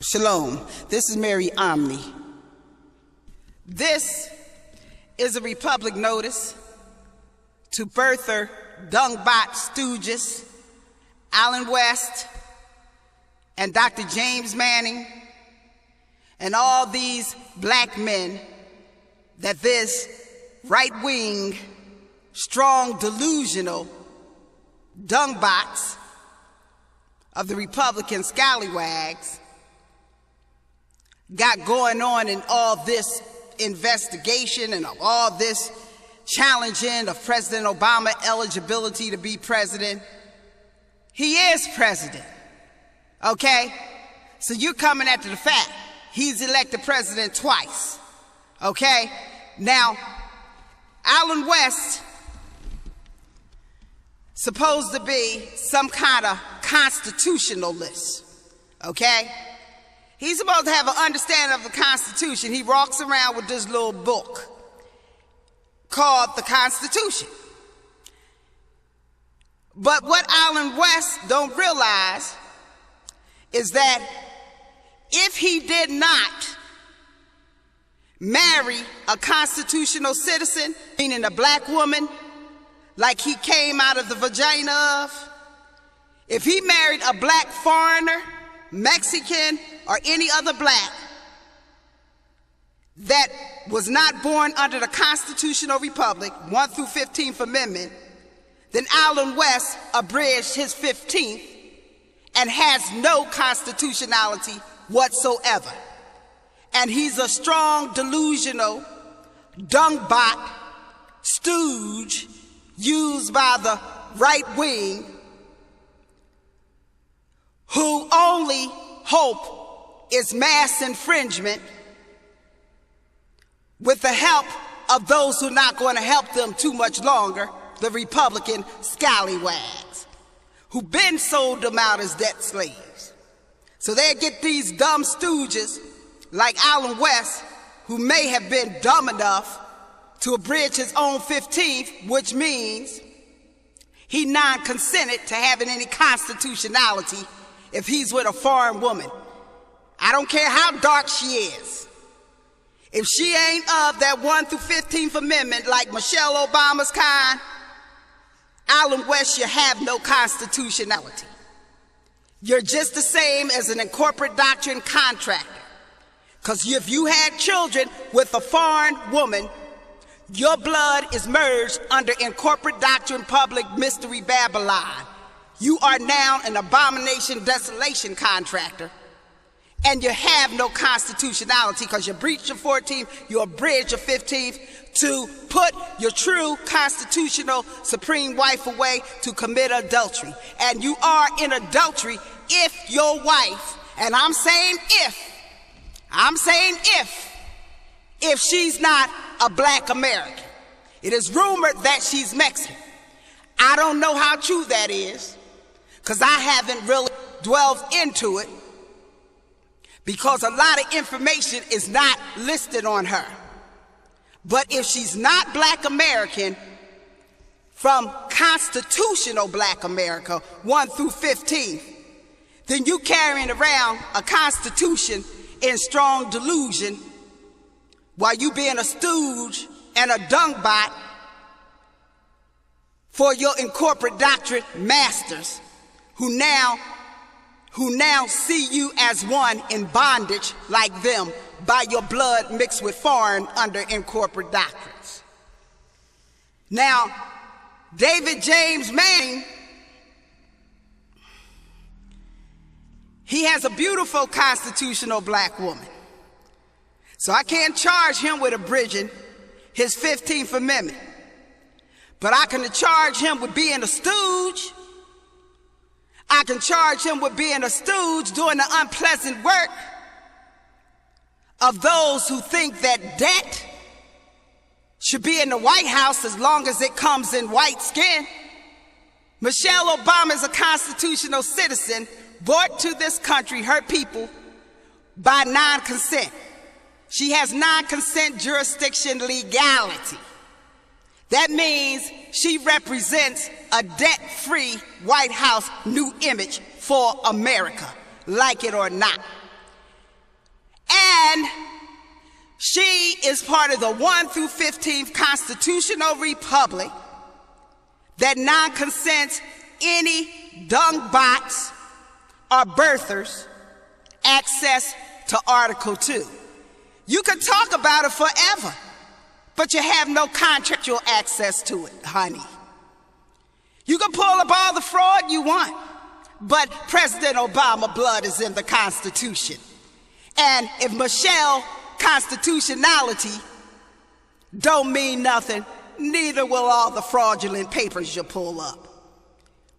Shalom, this is Mary Omni. This is a Republic notice to birther Dungbots, Stooges, Alan West, and Dr. James Manning, and all these black men that this right-wing, strong, delusional Dungbots of the Republican scallywags got going on in all this investigation and all this challenging of President Obama's eligibility to be president. He is president, okay? So you're coming after the fact he's elected president twice, okay? Now, Alan West supposed to be some kind of constitutionalist, okay? He's supposed to have an understanding of the Constitution. He walks around with this little book called the Constitution. But what Alan West don't realize is that if he did not marry a constitutional citizen, meaning a black woman, like he came out of the vagina of, if he married a black foreigner, Mexican, or any other black that was not born under the Constitutional Republic, 1 through 15th Amendment, then Alan West abridged his 15th and has no constitutionality whatsoever. And he's a strong, delusional, dungbot, stooge used by the right wing who only hope is mass infringement with the help of those who are not going to help them too much longer, the Republican scallywags, who been sold them out as debt slaves. So they get these dumb stooges like Alan West, who may have been dumb enough to abridge his own 15th, which means he non-consented to having any constitutionality if he's with a foreign woman. I don't care how dark she is. If she ain't of that 1 through 15th Amendment like Michelle Obama's kind, Alan West, you have no constitutionality. You're just the same as an incorporate doctrine contractor. Because if you had children with a foreign woman, your blood is merged under incorporate doctrine public mystery Babylon. You are now an abomination desolation contractor, and you have no constitutionality because you breached your 14th, you abridged your 15th to put your true constitutional supreme wife away to commit adultery. And you are in adultery if your wife, and I'm saying if she's not a black American. It is rumored that she's Mexican. I don't know how true that is, because I haven't really dwelled into it, because a lot of information is not listed on her. But if she's not black American from constitutional black America, 1 through 15, then you carrying around a constitution in strong delusion while you being a stooge and a dungbot for your incorporate doctrine masters who now see you as one in bondage like them by your blood mixed with foreign under incorporate doctrines. Now, David James Manning, he has a beautiful constitutional black woman. So I can't charge him with abridging his 15th Amendment. But I can charge him with being a stooge. I can charge him with being a stooge doing the unpleasant work of those who think that debt should be in the White House as long as it comes in white skin. Michelle Obama is a constitutional citizen brought to this country, her people, by non-consent. She has non-consent jurisdiction legality. That means she represents a debt-free White House new image for America, like it or not. And she is part of the 1 through 15th Constitutional Republic that non-consents any Dungbots or birthers access to Article 2. You can talk about it forever, but you have no contractual access to it, honey. You can pull up all the fraud you want, but President Obama blood is in the Constitution. And if Michelle constitutionality don't mean nothing, neither will all the fraudulent papers you pull up.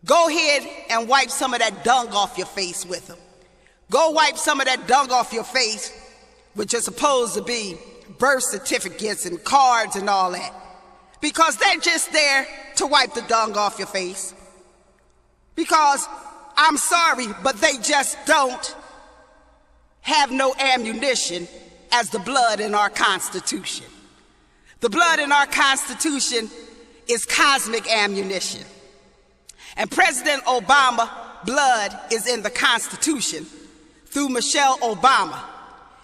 Go ahead and wipe some of that dung off your face with them. Go wipe some of that dung off your face, which is supposed to be birth certificates and cards and all that, because they're just there to wipe the dung off your face. Because, I'm sorry, but they just don't have no ammunition as the blood in our Constitution. The blood in our Constitution is cosmic ammunition. And President Obama blood is in the Constitution through Michelle Obama.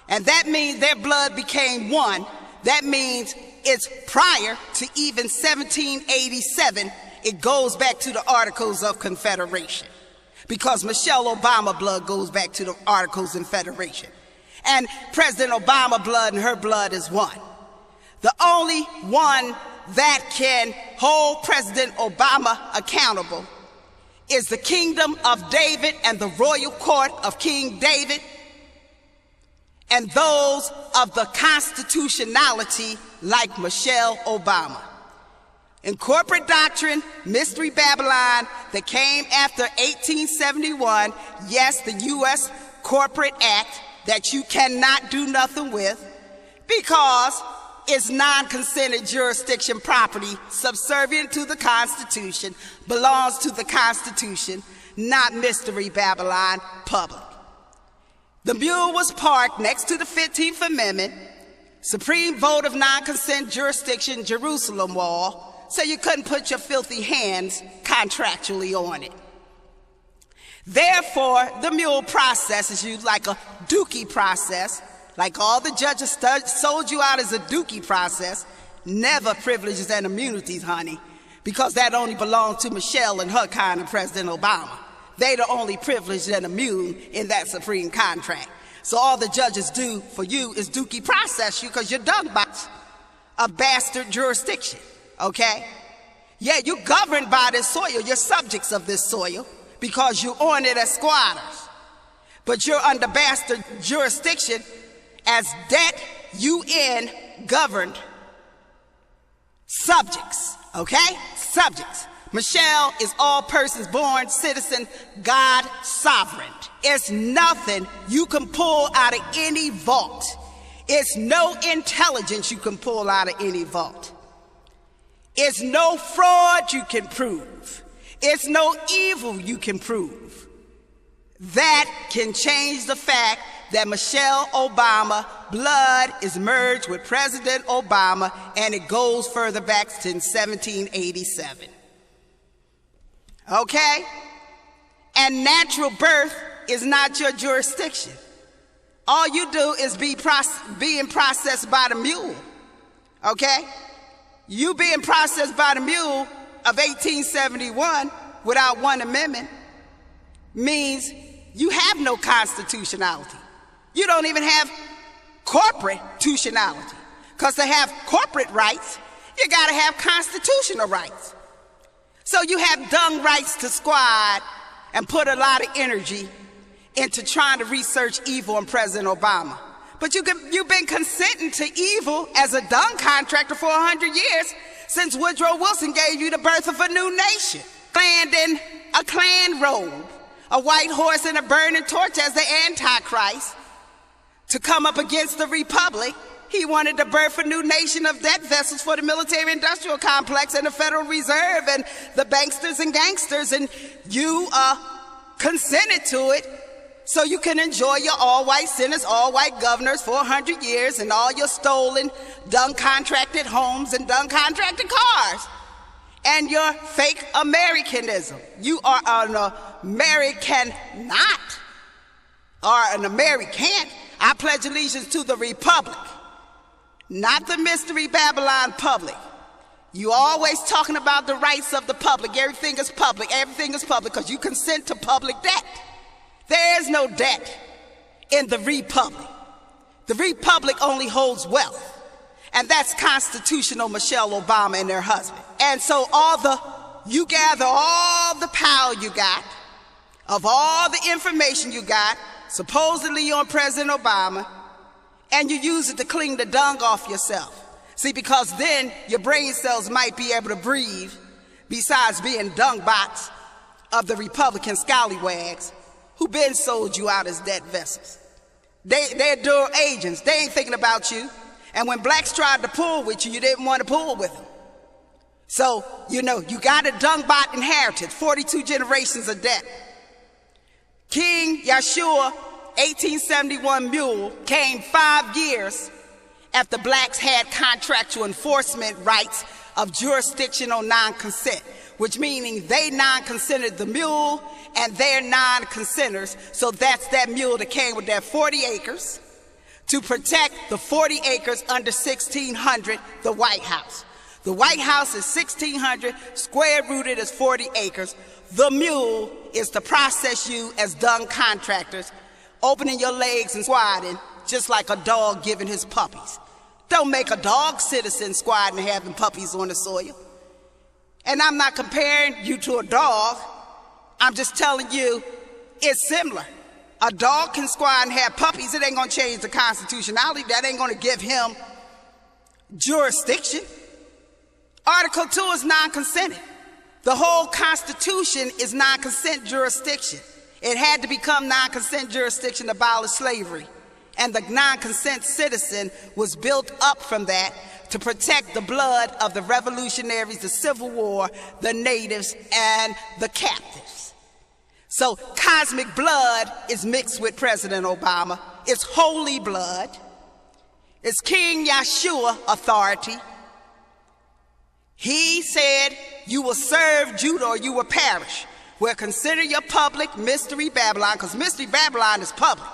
And that means their blood became one. That means it's prior to even 1787. It goes back to the Articles of Confederation, because Michelle Obama blood goes back to the Articles of Confederation. And President Obama blood and her blood is one. The only one that can hold President Obama accountable is the Kingdom of David and the royal court of King David, and those of the constitutionality like Michelle Obama. In corporate doctrine, Mystery Babylon that came after 1871, yes, the U.S. Corporate Act that you cannot do nothing with because it's non-consented jurisdiction property subservient to the Constitution, belongs to the Constitution, not Mystery Babylon public. The mule was parked next to the 15th Amendment, Supreme Vote of Non-Consent Jurisdiction Jerusalem Wall, so you couldn't put your filthy hands contractually on it. Therefore, the mule process is used like a dookie process, like all the judges sold you out as a dookie process, never privileges and immunities, honey, because that only belongs to Michelle and her kind of President Obama. They the only privileged and immune in that supreme contract. So all the judges do for you is dookie process you because you're Dungbots, a bastard jurisdiction, okay? Yeah, you're governed by this soil, you're subjects of this soil because you're on it as squatters. But you're under bastard jurisdiction as debt UN governed subjects, okay? Subjects. Michelle is all persons born, citizen, God, sovereign. It's nothing you can pull out of any vault. It's no intelligence you can pull out of any vault. It's no fraud you can prove. It's no evil you can prove. That can change the fact that Michelle Obama blood is merged with President Obama, and it goes further back to 1787. Okay? And natural birth is not your jurisdiction. All you do is being processed by the mule. Okay? You being processed by the mule of 1871 without one amendment means you have no constitutionality. You don't even have corporate-tutionality. Because to have corporate rights, you gotta have constitutional rights. So you have dung rights to squad and put a lot of energy into trying to research evil in President Obama. But you've been consenting to evil as a dung contractor for 100 years since Woodrow Wilson gave you the birth of a new nation. Clad in a Klan robe, a white horse and a burning torch as the Antichrist. To come up against the Republic, he wanted to birth a new nation of debt vessels for the military-industrial complex and the Federal Reserve and the banksters and gangsters, and you consented to it so you can enjoy your all-white senators, all-white governors for 100 years and all your stolen, dung-contracted homes and dung-contracted cars. And your fake Americanism. You are an American not, or an American. I pledge allegiance to the Republic, not the Mystery Babylon public. You always talking about the rights of the public. Everything is public because you consent to public debt. There is no debt in the Republic. The Republic only holds wealth. And that's constitutional Michelle Obama and their husband. And so you gather all the power you got, of all the information you got, supposedly on President Obama, and you use it to clean the dung off yourself. See, because then your brain cells might be able to breathe, besides being Dungbots of the Republican scallywags who been sold you out as debt vessels. They're dual agents. They ain't thinking about you. And when blacks tried to pull with you, you didn't want to pull with them. So, you got a Dungbot inherited, 42 generations of debt. King Yeshua, 1871 mule, came 5 years after blacks had contractual enforcement rights of jurisdictional non-consent, which meaning they non-consented the mule and they're non-consenters. So that's that mule that came with that 40 acres to protect the 40 acres under 1600, the White House. The White House is 1600, square rooted as 40 acres. The mule is to process you as dung contractors, opening your legs and squatting, just like a dog giving his puppies. Don't make a dog citizen squatting and having puppies on the soil. And I'm not comparing you to a dog. I'm just telling you it's similar. A dog can squat and have puppies. It ain't gonna change the constitutionality. That ain't gonna give him jurisdiction. Article 2 is non-consented. The whole Constitution is non-consent jurisdiction. It had to become non-consent jurisdiction to abolish slavery. And the non-consent citizen was built up from that to protect the blood of the revolutionaries, the Civil War, the natives, and the captives. So cosmic blood is mixed with President Obama. It's holy blood. It's King Yeshua authority. He said, you will serve Judah or you will perish. Well, consider your public Mystery Babylon, because Mystery Babylon is public.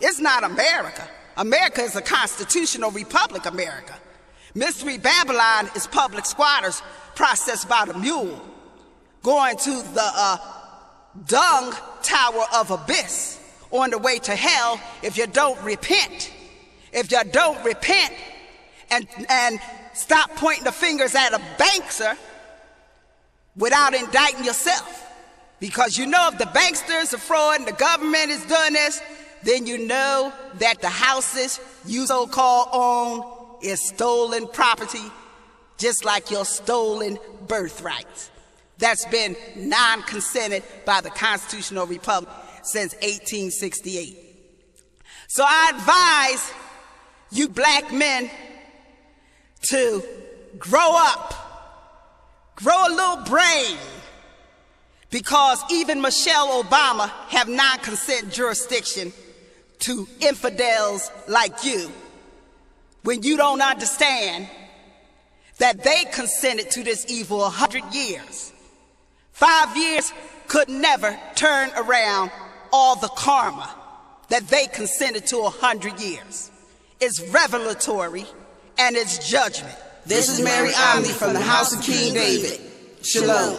It's not America. America is a constitutional republic, America. Mystery Babylon is public squatters processed by the mule, going to the dung tower of abyss on the way to hell if you don't repent. If you don't repent and stop pointing the fingers at a bankster without indicting yourself. Because you know if the banksters are fraud and the government is doing this, then you know that the houses you so-called own is stolen property, just like your stolen birthrights. That's been non-consented by the Constitutional Republic since 1868. So I advise you black men to grow up, grow a little brain, because even Michelle Obama have non-consent jurisdiction to infidels like you when you don't understand that they consented to this evil 100 years. 5 years could never turn around all the karma that they consented to 100 years. It's revelatory and it's judgment. This is Mary Omni from the House of King David. Shalom.